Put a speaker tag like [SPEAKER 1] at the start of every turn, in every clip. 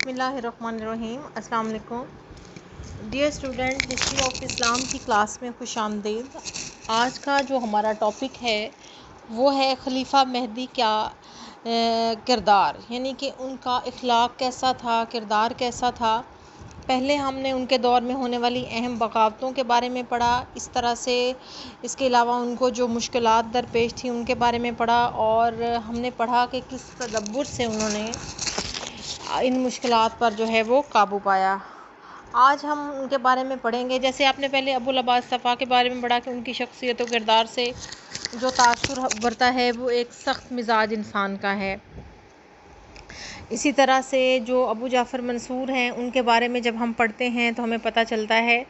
[SPEAKER 1] بسم اللہ الرحمن الرحیم۔ السلام علیکم ڈیئر اسٹوڈنٹ، ہسٹری آف اسلام کی کلاس میں خوش آمدید۔ آج کا جو ہمارا ٹاپک ہے وہ ہے خلیفہ مہدی کا کردار، یعنی کہ ان کا اخلاق کیسا تھا، کردار کیسا تھا۔ پہلے ہم نے ان کے دور میں ہونے والی اہم بغاوتوں کے بارے میں پڑھا، اس طرح سے اس کے علاوہ ان کو جو مشکلات درپیش تھیں ان کے بارے میں پڑھا، اور ہم نے پڑھا کہ کس تدبر سے انہوں نے ان مشکلات پر جو ہے وہ قابو پایا۔ آج ہم ان کے بارے میں پڑھیں گے۔ جیسے آپ نے پہلے ابو العباس صفا کے بارے میں پڑھا کہ ان کی شخصیت و کردار سے جو تاثر ابھرتا ہے وہ ایک سخت مزاج انسان کا ہے۔ اسی طرح سے جو ابو جعفر منصور ہیں ان کے بارے میں جب ہم پڑھتے ہیں تو ہمیں پتہ چلتا ہے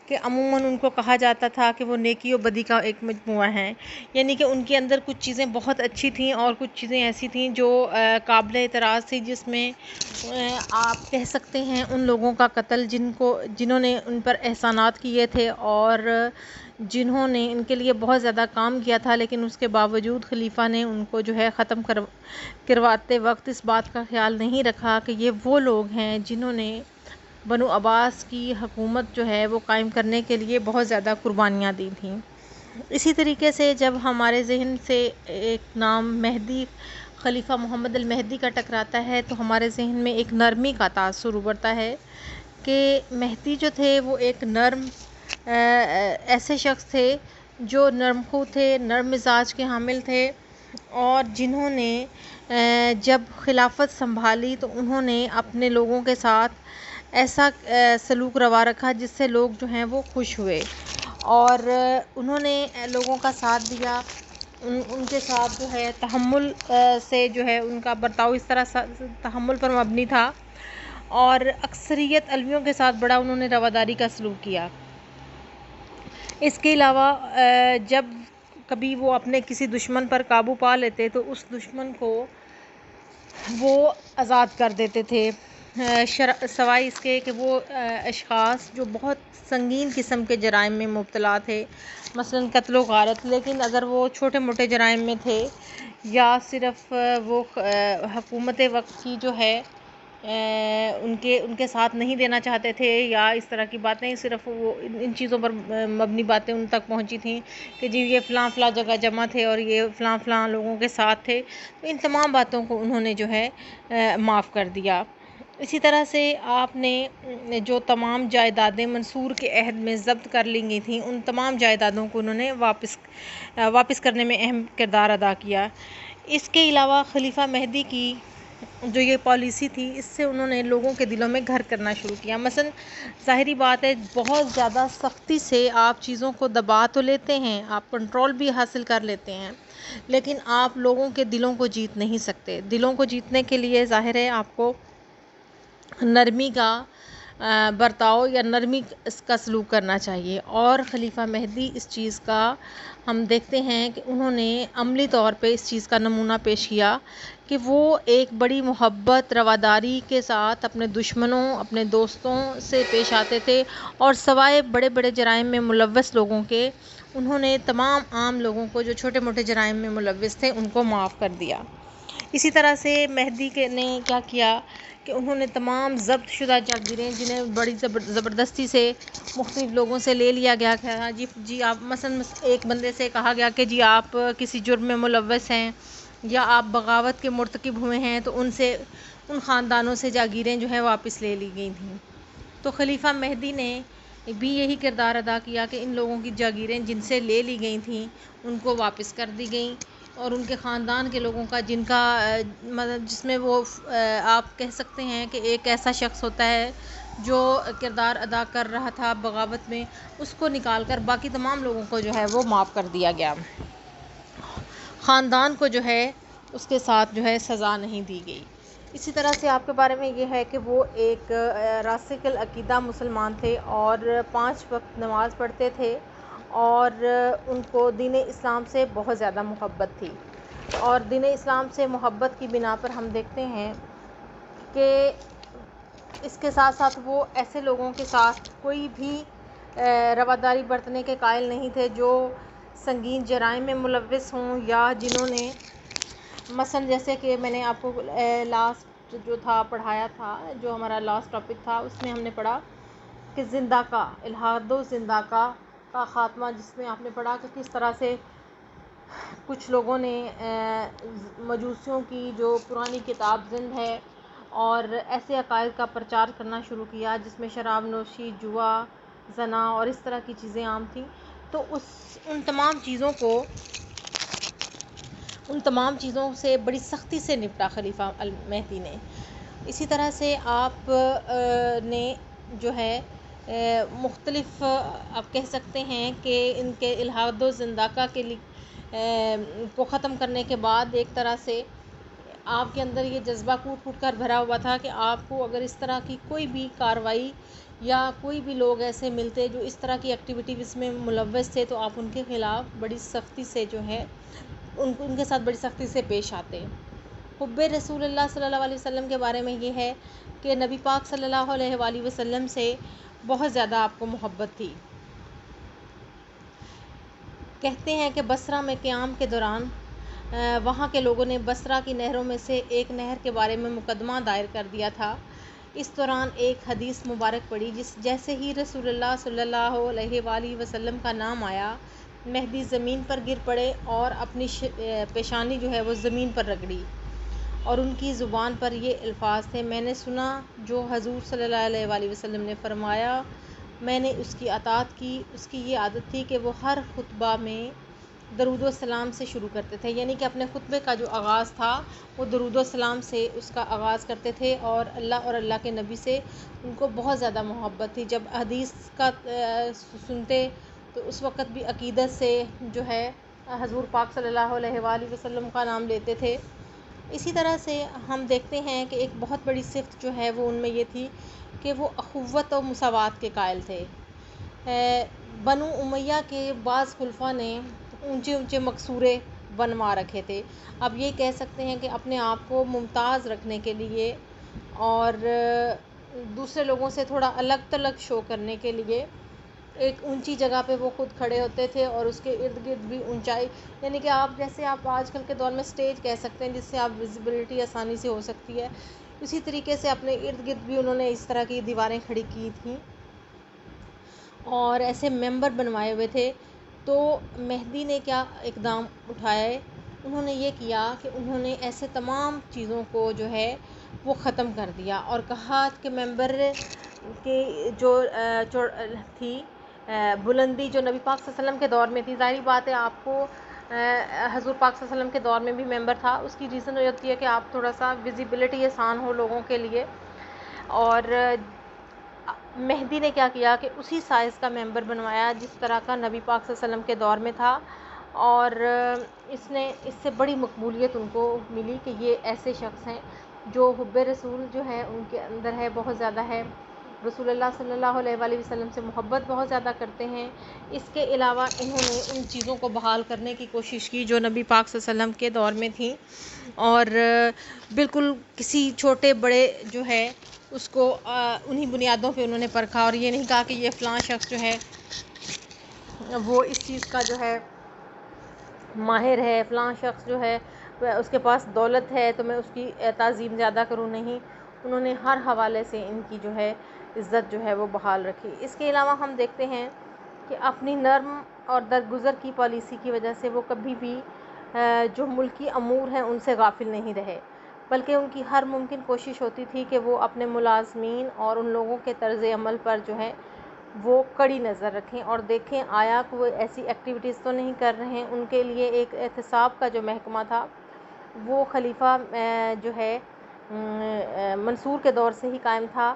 [SPEAKER 1] کہ عموماً ان کو کہا جاتا تھا کہ وہ نیکی و بدی کا ایک مجموعہ ہیں، یعنی کہ ان کے اندر کچھ چیزیں بہت اچھی تھیں اور کچھ چیزیں ایسی تھیں جو قابل اعتراض تھی، جس میں آپ کہہ سکتے ہیں ان لوگوں کا قتل جنہوں نے ان پر احسانات کیے تھے اور جنہوں نے ان کے لیے بہت زیادہ کام کیا تھا، لیکن اس کے باوجود خلیفہ نے ان کو جو ہے ختم کرواتے وقت اس بات کا خیال نہیں رکھا کہ یہ وہ لوگ ہیں جنہوں نے بنو عباس کی حکومت جو ہے وہ قائم کرنے کے لیے بہت زیادہ قربانیاں دی تھیں۔ اسی طریقے سے جب ہمارے ذہن سے ایک نام مہدی، خلیفہ محمد المہدی کا ٹکراتا ہے تو ہمارے ذہن میں ایک نرمی کا تاثر ابھرتا ہے کہ مہدی جو تھے وہ ایک نرم ایسے شخص تھے جو نرم خو تھے، نرم مزاج کے حامل تھے، اور جنہوں نے جب خلافت سنبھالی تو انہوں نے اپنے لوگوں کے ساتھ ایسا سلوک روا رکھا جس سے لوگ جو ہیں وہ خوش ہوئے، اور انہوں نے لوگوں کا ساتھ دیا۔ ان کے ساتھ جو ہے تحمل سے جو ہے ان کا برتاؤ اس طرح تحمل پر مبنی تھا، اور اکثریت علویوں کے ساتھ بڑا انہوں نے رواداری کا سلوک کیا۔ اس کے علاوہ جب کبھی وہ اپنے کسی دشمن پر قابو پا لیتے تو اس دشمن کو وہ آزاد کر دیتے تھے، سوائے اس کے کہ وہ اشخاص جو بہت سنگین قسم کے جرائم میں مبتلا تھے، مثلا قتل و غارت، لیکن اگر وہ چھوٹے موٹے جرائم میں تھے یا صرف وہ حکومت وقت کی جو ہے ان کے ساتھ نہیں دینا چاہتے تھے، یا اس طرح کی باتیں، صرف وہ ان چیزوں پر مبنی باتیں ان تک پہنچی تھیں کہ جی یہ فلاں فلاں جگہ جمع تھے اور یہ فلاں فلاں لوگوں کے ساتھ تھے، تو ان تمام باتوں کو انہوں نے جو ہے معاف کر دیا۔ اسی طرح سے آپ نے جو تمام جائیدادیں منصور کے عہد میں ضبط کر لی گئی تھیں ان تمام جائیدادوں کو انہوں نے واپس کرنے میں اہم کردار ادا کیا۔ اس کے علاوہ خلیفہ مہدی کی جو یہ پالیسی تھی اس سے انہوں نے لوگوں کے دلوں میں گھر کرنا شروع کیا۔ مثلا ظاہری بات ہے بہت زیادہ سختی سے آپ چیزوں کو دبا تو لیتے ہیں، آپ کنٹرول بھی حاصل کر لیتے ہیں، لیکن آپ لوگوں کے دلوں کو جیت نہیں سکتے۔ دلوں کو جیتنے کے لیے ظاہر ہے آپ کو نرمی کا برتاؤ یا نرمی کا سلوک کرنا چاہیے، اور خلیفہ مہدی اس چیز کا ہم دیکھتے ہیں کہ انہوں نے عملی طور پہ اس چیز کا نمونہ پیش کیا کہ وہ ایک بڑی محبت، رواداری کے ساتھ اپنے دشمنوں، اپنے دوستوں سے پیش آتے تھے، اور سوائے بڑے بڑے جرائم میں ملوث لوگوں کے انہوں نے تمام عام لوگوں کو جو چھوٹے موٹے جرائم میں ملوث تھے ان کو معاف کر دیا۔ اسی طرح سے مہدی نے کیا کیا کہ انہوں نے تمام ضبط شدہ جاگیریں جنہیں بڑی زبردستی سے مختلف لوگوں سے لے لیا گیا تھا، جی آپ مثلا ایک بندے سے کہا گیا کہ جی آپ کسی جرم میں ملوث ہیں یا آپ بغاوت کے مرتکب ہوئے ہیں، تو ان خاندانوں سے جاگیریں جو ہے واپس لے لی گئی تھیں۔ تو خلیفہ مہدی نے بھی یہی کردار ادا کیا کہ ان لوگوں کی جاگیریں جن سے لے لی گئی تھیں ان کو واپس کر دی گئیں، اور ان کے خاندان کے لوگوں کا مطلب جس میں وہ آپ کہہ سکتے ہیں کہ ایک ایسا شخص ہوتا ہے جو کردار ادا کر رہا تھا بغاوت میں، اس کو نکال کر باقی تمام لوگوں کو جو ہے وہ معاف کر دیا گیا۔ خاندان کو جو ہے اس کے ساتھ جو ہے سزا نہیں دی گئی۔ اسی طرح سے آپ کے بارے میں یہ ہے کہ وہ ایک راسخ العقیدہ مسلمان تھے اور 5 وقت نماز پڑھتے تھے، اور ان کو دین اسلام سے بہت زیادہ محبت تھی، اور دین اسلام سے محبت کی بنا پر ہم دیکھتے ہیں کہ اس کے ساتھ ساتھ وہ ایسے لوگوں کے ساتھ کوئی بھی رواداری برتنے کے قائل نہیں تھے جو سنگین جرائم میں ملوث ہوں، یا جنہوں نے مثلا جیسے کہ میں نے آپ کو جو تھا پڑھایا تھا، جو ہمارا لاسٹ ٹاپک تھا، اس میں ہم نے پڑھا کہ زندہ کا الحاد و زندہ کا خاتمہ، جس میں آپ نے پڑھا کہ کس طرح سے کچھ لوگوں نے مجوسیوں کی جو پرانی کتاب زند ہے اور ایسے عقائد کا پرچار کرنا شروع کیا جس میں شراب نوشی، جوا، زنا اور اس طرح کی چیزیں عام تھیں. تو ان تمام چیزوں سے بڑی سختی سے نپٹا خلیفہ المہدی نے. اسی طرح سے آپ نے جو ہے مختلف آپ کہہ سکتے ہیں کہ ان کے الحاد و زنداقہ کو ختم کرنے کے بعد ایک طرح سے آپ کے اندر یہ جذبہ کوٹ کوٹ کر بھرا ہوا تھا کہ آپ کو اگر اس طرح کی کوئی بھی کارروائی یا کوئی بھی لوگ ایسے ملتے جو اس طرح کی ایکٹیویٹیز میں ملوث تھے تو آپ ان کے خلاف بڑی سختی سے جو ہے ان کے ساتھ بڑی سختی سے پیش آتے. حب رسول اللہ صلی اللہ علیہ وسلم کے بارے میں یہ ہے کہ نبی پاک صلی اللہ علیہ وآلہ وسلم سے بہت زیادہ آپ کو محبت تھی. کہتے ہیں کہ بصرہ میں قیام کے دوران وہاں کے لوگوں نے بصرہ کی نہروں میں سے ایک نہر کے بارے میں مقدمہ دائر کر دیا تھا. اس دوران ایک حدیث مبارک پڑھی جیسے ہی رسول اللہ صلی اللہ علیہ وآلہ وسلم کا نام آیا، مہدی زمین پر گر پڑے اور اپنی پیشانی جو ہے وہ زمین پر رگڑی اور ان کی زبان پر یہ الفاظ تھے: میں نے سنا جو حضور صلی اللہ علیہ وآلہ وسلم نے فرمایا، میں نے اس کی اطاعت کی. اس کی یہ عادت تھی کہ وہ ہر خطبہ میں درود و سلام سے شروع کرتے تھے، یعنی کہ اپنے خطبے کا جو آغاز تھا وہ درود و سلام سے اس کا آغاز کرتے تھے. اور اللہ کے نبی سے ان کو بہت زیادہ محبت تھی. جب حدیث کا سنتے تو اس وقت بھی عقیدت سے جو ہے حضور پاک صلی اللہ علیہ وآلہ وسلم کا نام لیتے تھے. اسی طرح سے ہم دیکھتے ہیں کہ ایک بہت بڑی صفت جو ہے وہ ان میں یہ تھی کہ وہ اخوت و مساوات کے قائل تھے. بنو امیہ کے بعض خلفاء نے اونچے اونچے مقصورے بنوا رکھے تھے. اب یہ کہہ سکتے ہیں کہ اپنے آپ کو ممتاز رکھنے کے لیے اور دوسرے لوگوں سے تھوڑا الگ تلگ شو کرنے کے لیے ایک اونچی جگہ پہ وہ خود کھڑے ہوتے تھے اور اس کے ارد گرد بھی اونچائی، یعنی کہ جیسے آپ آج کل کے دور میں اسٹیج کہہ سکتے ہیں جس سے آپ ویزیبلٹی آسانی سے ہو سکتی ہے، اسی طریقے سے اپنے ارد گرد بھی انہوں نے اس طرح کی دیواریں کھڑی کی تھیں اور ایسے ممبر بنوائے ہوئے تھے. تو مہدی نے کیا اقدام اٹھائے؟ انہوں نے یہ کیا کہ انہوں نے ایسے تمام چیزوں کو جو ہے وہ ختم کر دیا اور کہا کہ ممبر کی جو تھی بلندی جو نبی پاک صلی اللہ علیہ وسلم کے دور میں تھی، ظاہری بات ہے آپ کو حضور پاک صلی اللہ علیہ وسلم کے دور میں بھی ممبر تھا، اس کی ریزن یہ ہوتی ہے کہ آپ تھوڑا سا ویزیبلٹی آسان ہو لوگوں کے لیے. اور مہدی نے کیا کیا کہ اسی سائز کا ممبر بنوایا جس طرح کا نبی پاک صلی اللہ علیہ وسلم کے دور میں تھا، اور اس سے بڑی مقبولیت ان کو ملی کہ یہ ایسے شخص ہیں جو حب رسول جو ہے ان کے اندر ہے، بہت زیادہ ہے، رسول اللہ صلی اللہ علیہ وآلہ وسلم سے محبت بہت زیادہ کرتے ہیں. اس کے علاوہ انہوں نے ان چیزوں کو بحال کرنے کی کوشش کی جو نبی پاک صلی اللہ علیہ وسلم کے دور میں تھیں، اور بالکل کسی چھوٹے بڑے جو ہے اس کو انہی بنیادوں پہ انہوں نے پرکھا، اور یہ نہیں کہا کہ یہ فلاں شخص جو ہے وہ اس چیز کا جو ہے ماہر ہے، فلاں شخص جو ہے اس کے پاس دولت ہے تو میں اس کی تعظیم زیادہ کروں. نہیں، انہوں نے ہر حوالے سے ان کی جو ہے عزت جو ہے وہ بحال رکھی. اس کے علاوہ ہم دیکھتے ہیں کہ اپنی نرم اور درگزر کی پالیسی کی وجہ سے وہ کبھی بھی جو ملکی امور ہیں ان سے غافل نہیں رہے، بلکہ ان کی ہر ممکن کوشش ہوتی تھی کہ وہ اپنے ملازمین اور ان لوگوں کے طرز عمل پر جو ہے وہ کڑی نظر رکھیں اور دیکھیں آیا کہ وہ ایسی ایکٹیویٹیز تو نہیں کر رہے ہیں. ان کے لیے ایک احتساب کا جو محکمہ تھا وہ خلیفہ جو ہے منصور کے دور سے ہی قائم تھا،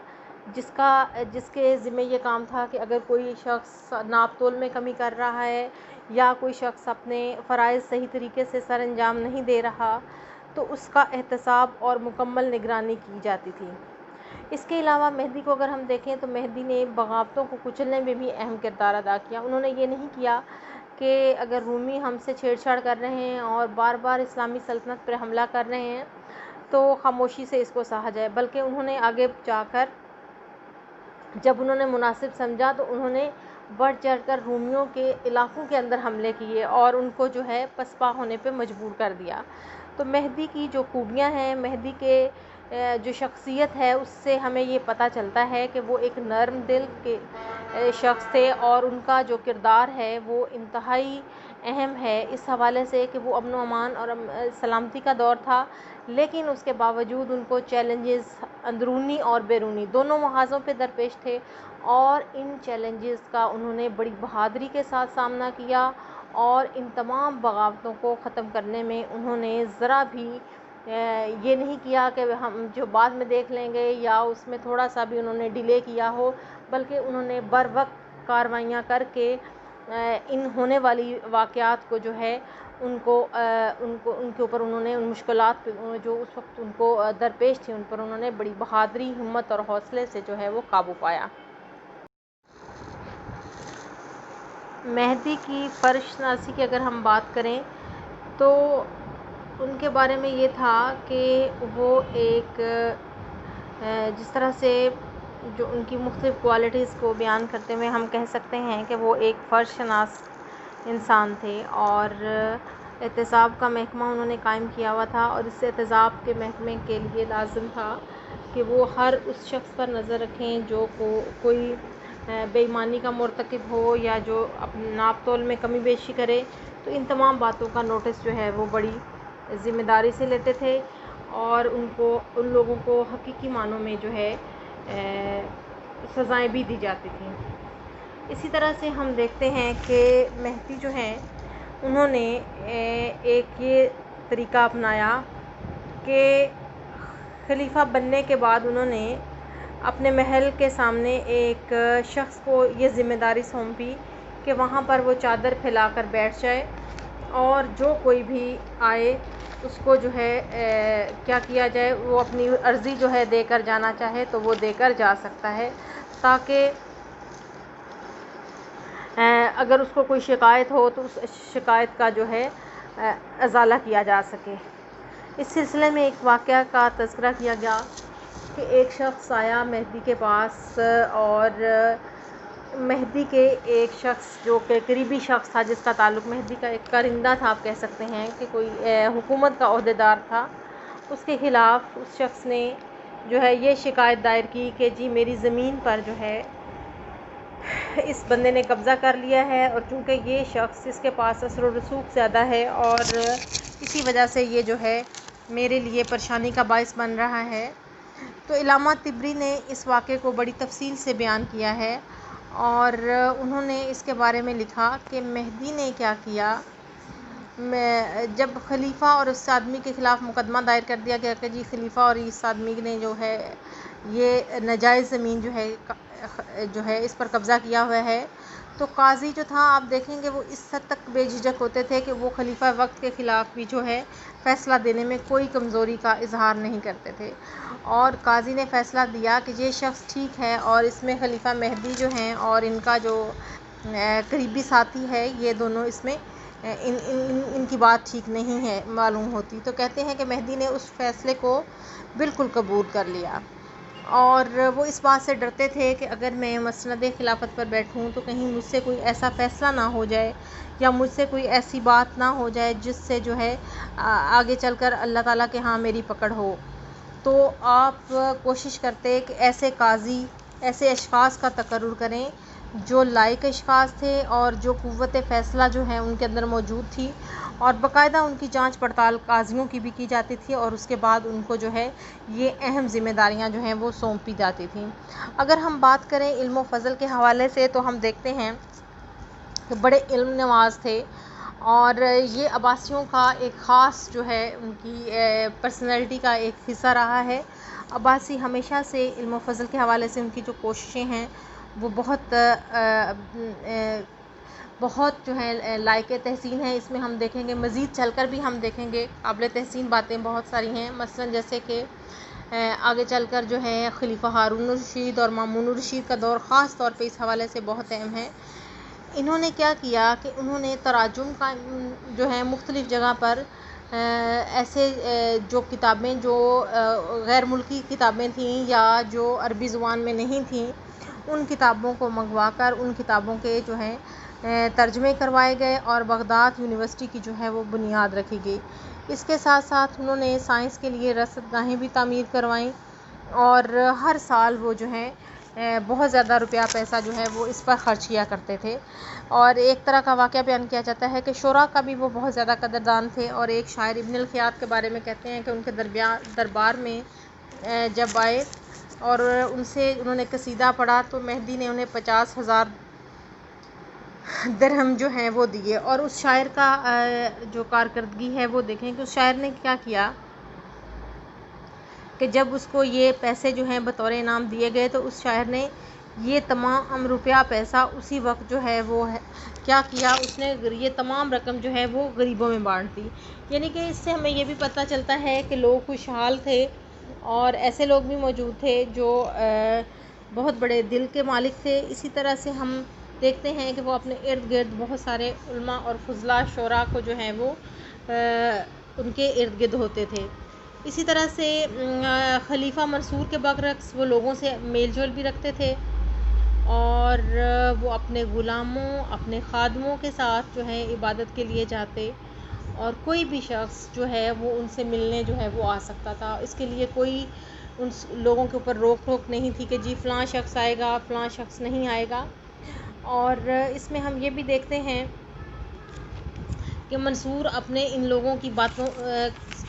[SPEAKER 1] جس کے ذمہ یہ کام تھا کہ اگر کوئی شخص ناپ تول میں کمی کر رہا ہے یا کوئی شخص اپنے فرائض صحیح طریقے سے سر انجام نہیں دے رہا تو اس کا احتساب اور مکمل نگرانی کی جاتی تھی. اس کے علاوہ مہدی کو اگر ہم دیکھیں تو مہدی نے بغاوتوں کو کچلنے میں بھی اہم کردار ادا کیا. انہوں نے یہ نہیں کیا کہ اگر رومی ہم سے چھیڑ چھاڑ کر رہے ہیں اور بار بار اسلامی سلطنت پر حملہ کر رہے ہیں تو خاموشی سے اس کو سہا جائے، بلکہ انہوں نے آگے جا کر جب انہوں نے مناسب سمجھا تو انہوں نے بڑھ چڑھ کر رومیوں کے علاقوں کے اندر حملے کیے اور ان کو جو ہے پسپا ہونے پہ مجبور کر دیا. تو مہدی کی جو خوبیاں ہیں، مہدی کے جو شخصیت ہے اس سے ہمیں یہ پتہ چلتا ہے کہ وہ ایک نرم دل کے شخص تھے، اور ان کا جو کردار ہے وہ انتہائی اہم ہے اس حوالے سے کہ وہ امن و امان اور سلامتی کا دور تھا، لیکن اس کے باوجود ان کو چیلنجز اندرونی اور بیرونی دونوں محاذوں پہ درپیش تھے، اور ان چیلنجز کا انہوں نے بڑی بہادری کے ساتھ سامنا کیا، اور ان تمام بغاوتوں کو ختم کرنے میں انہوں نے ذرا بھی یہ نہیں کیا کہ ہم جو بعد میں دیکھ لیں گے، یا اس میں تھوڑا سا بھی انہوں نے ڈیلے کیا ہو، بلکہ انہوں نے بر وقت کارروائیاں کر کے ان ہونے والی واقعات کو جو ہے ان کے اوپر انہوں نے ان مشکلات جو اس وقت ان کو درپیش تھی ان پر انہوں نے بڑی بہادری، ہمت اور حوصلے سے جو ہے وہ قابو پایا۔ مہدی کی فرش شناسی کی اگر ہم بات کریں تو ان کے بارے میں یہ تھا کہ وہ ایک جس طرح سے جو ان کی مختلف کوالٹیز کو بیان کرتے ہوئے ہم کہہ سکتے ہیں کہ وہ ایک فرش شناس انسان تھے، اور احتساب کا محکمہ انہوں نے قائم کیا ہوا تھا، اور اس احتساب کے محکمے کے لیے لازم تھا کہ وہ ہر اس شخص پر نظر رکھیں جو کوئی بے ایمانی کا مرتکب ہو، یا جو اپنے ناپ تول میں کمی بیشی کرے، تو ان تمام باتوں کا نوٹس جو ہے وہ بڑی ذمہ داری سے لیتے تھے، اور ان لوگوں کو حقیقی معنوں میں جو ہے سزائیں بھی دی جاتی تھیں۔ اسی طرح سے ہم دیکھتے ہیں کہ مہدی جو ہیں انہوں نے ایک یہ طریقہ اپنایا کہ خلیفہ بننے کے بعد انہوں نے اپنے محل کے سامنے ایک شخص کو یہ ذمہ داری سونپی کہ وہاں پر وہ چادر پھیلا کر بیٹھ جائے، اور جو کوئی بھی آئے اس کو جو ہے کیا کیا جائے، وہ اپنی عرضی جو ہے دے کر جانا چاہے تو وہ دے کر جا سکتا ہے، تاکہ اگر اس کو کوئی شکایت ہو تو اس شکایت کا جو ہے ازالہ کیا جا سکے۔ اس سلسلے میں ایک واقعہ کا تذکرہ کیا گیا کہ ایک شخص آیا مہدی کے پاس، اور مہدی کے ایک شخص جو کہ قریبی شخص تھا، جس کا تعلق مہدی کا ایک کارندہ تھا، آپ کہہ سکتے ہیں کہ کوئی حکومت کا عہدیدار تھا، اس کے خلاف اس شخص نے جو ہے یہ شکایت دائر کی کہ جی میری زمین پر جو ہے اس بندے نے قبضہ کر لیا ہے، اور چونکہ یہ شخص اس کے پاس اثر و رسوخ زیادہ ہے، اور اسی وجہ سے یہ جو ہے میرے لیے پریشانی کا باعث بن رہا ہے۔ تو علامہ طبری نے اس واقعے کو بڑی تفصیل سے بیان کیا ہے، اور انہوں نے اس کے بارے میں لکھا کہ مہدی نے کیا کیا، جب خلیفہ اور اس آدمی کے خلاف مقدمہ دائر کر دیا گیا کہ جی خلیفہ اور اس آدمی نے جو ہے یہ ناجائز زمین جو ہے اس پر قبضہ کیا ہوا ہے، تو قاضی جو تھا آپ دیکھیں گے وہ اس حد تک بے جھجک ہوتے تھے کہ وہ خلیفہ وقت کے خلاف بھی جو ہے فیصلہ دینے میں کوئی کمزوری کا اظہار نہیں کرتے تھے، اور قاضی نے فیصلہ دیا کہ یہ شخص ٹھیک ہے، اور اس میں خلیفہ مہدی جو ہیں اور ان کا جو قریبی ساتھی ہے، یہ دونوں اس میں ان کی بات ٹھیک نہیں ہے معلوم ہوتی، تو کہتے ہیں کہ مہدی نے اس فیصلے کو بالکل قبول کر لیا، اور وہ اس بات سے ڈرتے تھے کہ اگر میں مسند خلافت پر بیٹھوں تو کہیں مجھ سے کوئی ایسا فیصلہ نہ ہو جائے، یا مجھ سے کوئی ایسی بات نہ ہو جائے جس سے جو ہے آگے چل کر اللہ تعالیٰ کے ہاں میری پکڑ ہو۔ تو آپ کوشش کرتے کہ ایسے قاضی، ایسے اشخاص کا تقرر کریں جو لائق اشخاص تھے، اور جو قوت فیصلہ جو ہے ان کے اندر موجود تھی، اور باقاعدہ ان کی جانچ پڑتال قاضیوں کی بھی کی جاتی تھی، اور اس کے بعد ان کو جو ہے یہ اہم ذمہ داریاں جو ہیں وہ سونپی جاتی تھیں۔ اگر ہم بات کریں علم و فضل کے حوالے سے تو ہم دیکھتے ہیں کہ بڑے علم نواز تھے، اور یہ عباسیوں کا ایک خاص جو ہے ان کی پرسنالٹی کا ایک حصہ رہا ہے۔ عباسی ہمیشہ سے علم و فضل کے حوالے سے ان کی جو کوششیں ہیں وہ بہت جو ہے لائق تحسین ہے۔ اس میں ہم دیکھیں گے، مزید چل کر بھی ہم دیکھیں گے قابل تحسین باتیں بہت ساری ہیں، مثلا جیسے کہ آگے چل کر جو ہے خلیفہ ہارون الرشید اور مامون الرشید کا دور خاص طور پہ اس حوالے سے بہت اہم ہے۔ انہوں نے کیا کیا کہ انہوں نے تراجم کا جو ہے مختلف جگہ پر ایسے جو کتابیں جو غیر ملکی کتابیں تھیں یا جو عربی زبان میں نہیں تھیں، ان کتابوں کو منگوا کر ان کتابوں کے جو ہیں ترجمے کروائے گئے، اور بغداد یونیورسٹی کی جو ہے وہ بنیاد رکھی گئی۔ اس کے ساتھ ساتھ انہوں نے سائنس کے لیے رصد گاہیں بھی تعمیر کروائیں، اور ہر سال وہ جو ہیں بہت زیادہ روپیہ پیسہ جو ہے وہ اس پر خرچ کیا کرتے تھے۔ اور ایک طرح کا واقعہ بیان کیا جاتا ہے کہ شعراء کا بھی وہ بہت زیادہ قدردان تھے، اور ایک شاعر ابن الخیاط کے بارے میں کہتے ہیں کہ ان کے دربار میں جب آئے اور انہوں نے قصیدہ پڑھا تو مہدی نے انہیں 50,000 درہم جو ہیں وہ دیے۔ اور اس شاعر کا جو کارکردگی ہے وہ دیکھیں کہ اس شاعر نے کیا کیا کہ جب اس کو یہ پیسے جو ہیں بطور انعام دیے گئے تو اس شاعر نے یہ تمام روپیہ پیسہ اسی وقت جو ہے وہ کیا کیا، اس نے یہ تمام رقم جو ہے وہ غریبوں میں بانٹ دی۔ یعنی کہ اس سے ہمیں یہ بھی پتہ چلتا ہے کہ لوگ خوشحال تھے، اور ایسے لوگ بھی موجود تھے جو بہت بڑے دل کے مالک تھے۔ اسی طرح سے ہم دیکھتے ہیں کہ وہ اپنے ارد گرد بہت سارے علماء اور فضلاء شعراء کو جو ہیں وہ ان کے ارد گرد ہوتے تھے۔ اسی طرح سے خلیفہ منصور کے برعکس وہ لوگوں سے میل جول بھی رکھتے تھے، اور وہ اپنے غلاموں، اپنے خادموں کے ساتھ جو ہے عبادت کے لیے جاتے، اور کوئی بھی شخص جو ہے وہ ان سے ملنے جو ہے وہ آ سکتا تھا۔ اس کے لیے کوئی ان لوگوں کے اوپر روک ٹوک نہیں تھی کہ جی فلاں شخص آئے گا، فلاں شخص نہیں آئے گا۔ اور اس میں ہم یہ بھی دیکھتے ہیں کہ منصور اپنے ان لوگوں کی باتوں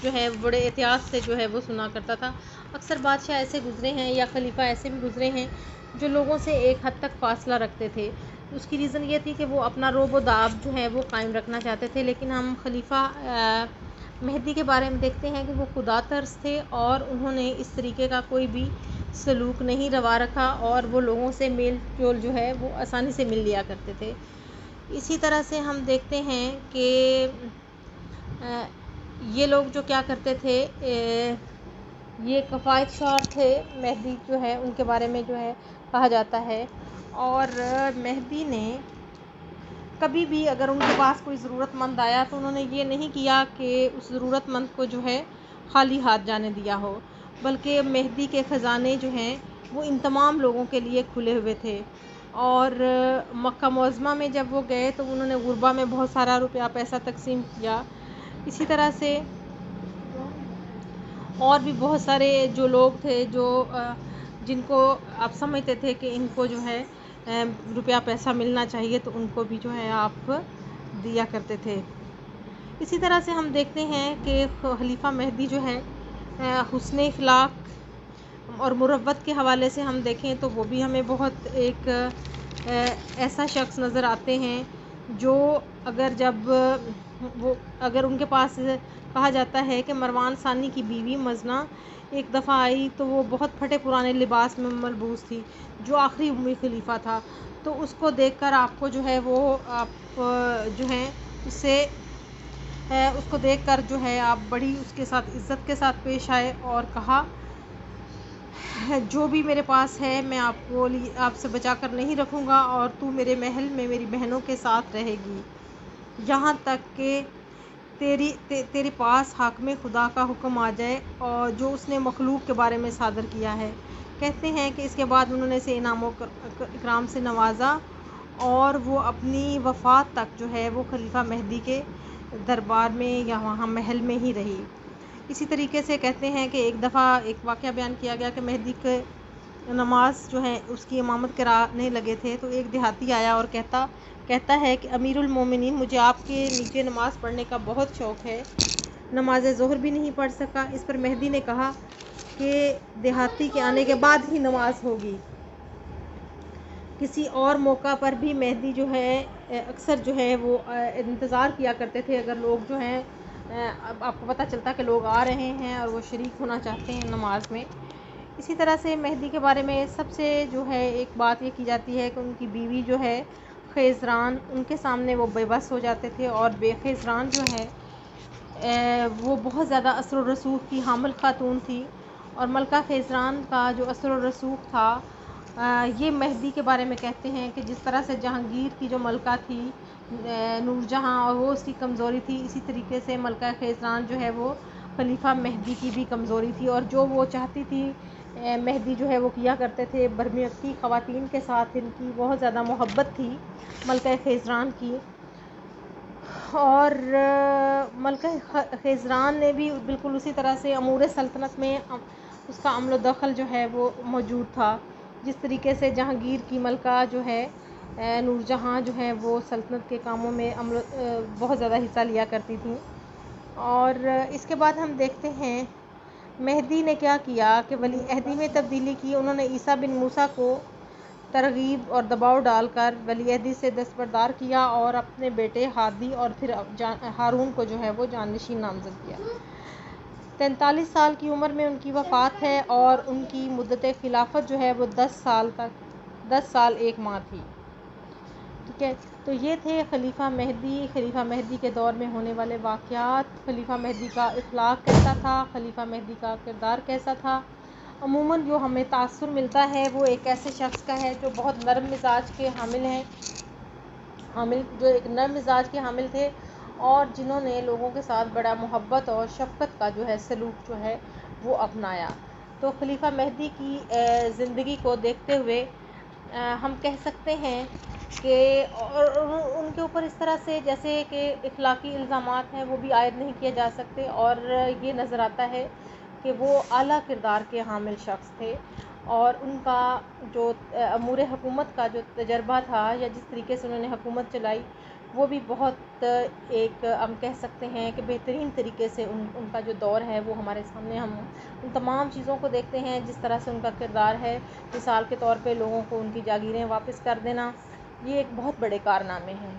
[SPEAKER 1] جو ہے بڑے احتیاط سے جو ہے وہ سنا کرتا تھا۔ اکثر بادشاہ ایسے گزرے ہیں یا خلیفہ ایسے بھی گزرے ہیں جو لوگوں سے ایک حد تک فاصلہ رکھتے تھے۔ اس کی ریزن یہ تھی کہ وہ اپنا روب و داب جو ہے وہ قائم رکھنا چاہتے تھے، لیکن ہم خلیفہ مہدی کے بارے میں دیکھتے ہیں کہ وہ خدا ترس تھے، اور انہوں نے اس طریقے کا کوئی بھی سلوک نہیں روا رکھا، اور وہ لوگوں سے میل جول جو ہے وہ آسانی سے مل لیا کرتے تھے۔ اسی طرح سے ہم دیکھتے ہیں کہ یہ لوگ جو کیا کرتے تھے، یہ کفایت شعر تھے مہدی جو ہے ان کے بارے میں جو ہے کہا جاتا ہے، اور مہدی نے کبھی بھی اگر ان کے پاس کوئی ضرورت مند آیا تو انہوں نے یہ نہیں کیا کہ اس ضرورت مند کو جو ہے خالی ہاتھ جانے دیا ہو، بلکہ مہدی کے خزانے جو ہیں وہ ان تمام لوگوں کے لیے کھلے ہوئے تھے۔ اور مکہ معظمہ میں جب وہ گئے تو انہوں نے غربا میں بہت سارا روپیہ پیسہ تقسیم کیا۔ اسی طرح سے اور بھی بہت سارے جو لوگ تھے جو جن کو آپ سمجھتے تھے کہ ان کو جو ہے روپیہ پیسہ ملنا چاہیے تو ان کو بھی جو ہے آپ دیا کرتے تھے۔ اسی طرح سے ہم دیکھتے ہیں کہ خلیفہ مہدی جو ہے حسن اخلاق اور مروت کے حوالے سے ہم دیکھیں تو وہ بھی ہمیں بہت ایک ایسا شخص نظر آتے ہیں جو اگر ان کے پاس کہا جاتا ہے کہ مروان ثانی کی بیوی مزنہ ایک دفعہ آئی تو وہ بہت پھٹے پرانے لباس میں ملبوس تھی، جو آخری امی خلیفہ تھا، تو اس کو دیکھ کر آپ کو جو ہے وہ آپ جو ہیں اس کو دیکھ کر جو ہے آپ بڑی اس کے ساتھ عزت کے ساتھ پیش آئے اور کہا جو بھی میرے پاس ہے میں آپ سے بچا کر نہیں رکھوں گا، اور تو میرے محل میں میری بہنوں کے ساتھ رہے گی یہاں تک کہ تیرے پاس حاکم خدا کا حکم آ جائے، اور جو اس نے مخلوق کے بارے میں صادر کیا ہے۔ کہتے ہیں کہ اس کے بعد انہوں نے اسے انعام و اکرام سے نوازا، اور وہ اپنی وفات تک جو ہے وہ خلیفہ مہدی کے دربار میں یا وہاں محل میں ہی رہی۔ اسی طریقے سے کہتے ہیں کہ ایک دفعہ ایک واقعہ بیان کیا گیا کہ مہدی کے نماز جو ہے اس کی امامت کرانے لگے تھے تو ایک دیہاتی آیا اور کہتا ہے کہ امیر المومنین مجھے آپ کے نیچے نماز پڑھنے کا بہت شوق ہے، نماز ظہر بھی نہیں پڑھ سکا۔ اس پر مہدی نے کہا کہ دیہاتی کے آنے کے بعد ہی نماز ہوگی۔ کسی اور موقع پر بھی مہدی جو ہے اکثر جو ہے وہ انتظار کیا کرتے تھے، اگر لوگ جو ہیں آپ کو پتہ چلتا کہ لوگ آ رہے ہیں اور وہ شریک ہونا چاہتے ہیں نماز میں۔ اسی طرح سے مہدی کے بارے میں سب سے جو ہے ایک بات یہ کی جاتی ہے کہ ان کی بیوی جو ہے خیزران، ان کے سامنے وہ بے بس ہو جاتے تھے، اور خیزران جو ہے وہ بہت زیادہ اثر و رسوخ کی حامل خاتون تھی، اور ملکہ خیزران کا جو اثر و رسوخ تھا یہ مہدی کے بارے میں کہتے ہیں کہ جس طرح سے جہانگیر کی جو ملکہ تھی نور جہاں اور وہ اس کی کمزوری تھی، اسی طریقے سے ملکہ خیزران جو ہے وہ خلیفہ مہدی کی بھی کمزوری تھی، اور جو وہ چاہتی تھی مہدی جو ہے وہ کیا کرتے تھے۔ برمکی خواتین کے ساتھ ان کی بہت زیادہ محبت تھی ملکہ خیزران کی، اور ملکہ خیزران نے بھی بالکل اسی طرح سے امور سلطنت میں اس کا عمل و دخل جو ہے وہ موجود تھا، جس طریقے سے جہانگیر کی ملکہ جو ہے نور جہاں جو ہے وہ سلطنت کے کاموں میں بہت زیادہ حصہ لیا کرتی تھیں۔ اور اس کے بعد ہم دیکھتے ہیں مہدی نے کیا کیا کہ ولی عہدی میں تبدیلی کی۔ انہوں نے عیسیٰ بن موسیٰ کو ترغیب اور دباؤ ڈال کر ولی عہدی سے دستبردار کیا اور اپنے بیٹے ہادی اور پھر ہارون کو جو ہے وہ جانشین نامزد کیا۔ 43 سال کی عمر میں ان کی وفات ہے اور ان کی مدت خلافت جو ہے وہ 10 سال 1 ماہ تھی۔ ٹھیک ہے، تو یہ تھے خلیفہ مہدی، خلیفہ مہدی کے دور میں ہونے والے واقعات، خلیفہ مہدی کا اخلاق کیسا تھا، خلیفہ مہدی کا کردار کیسا تھا۔ عموماً جو ہمیں تاثر ملتا ہے وہ ایک ایسے شخص کا ہے جو بہت نرم مزاج کے حامل ہیں، جو ایک نرم مزاج کے حامل تھے اور جنہوں نے لوگوں کے ساتھ بڑا محبت اور شفقت کا جو ہے سلوک جو ہے وہ اپنایا۔ تو خلیفہ مہدی کی زندگی کو دیکھتے ہوئے ہم کہہ سکتے ہیں کہ اور ان کے اوپر اس طرح سے جیسے کہ اخلاقی الزامات ہیں وہ بھی عائد نہیں کیے جا سکتے، اور یہ نظر آتا ہے کہ وہ اعلیٰ کردار کے حامل شخص تھے، اور ان کا جو امور حکومت کا جو تجربہ تھا یا جس طریقے سے انہوں نے حکومت چلائی وہ بھی بہت ایک ہم کہہ سکتے ہیں کہ بہترین طریقے سے ان کا جو دور ہے وہ ہمارے سامنے، ہم ان تمام چیزوں کو دیکھتے ہیں جس طرح سے ان کا کردار ہے۔ مثال کے طور پہ لوگوں کو ان کی جاگیریں واپس کر دینا، یہ ایک بہت بڑے کارنامے ہیں۔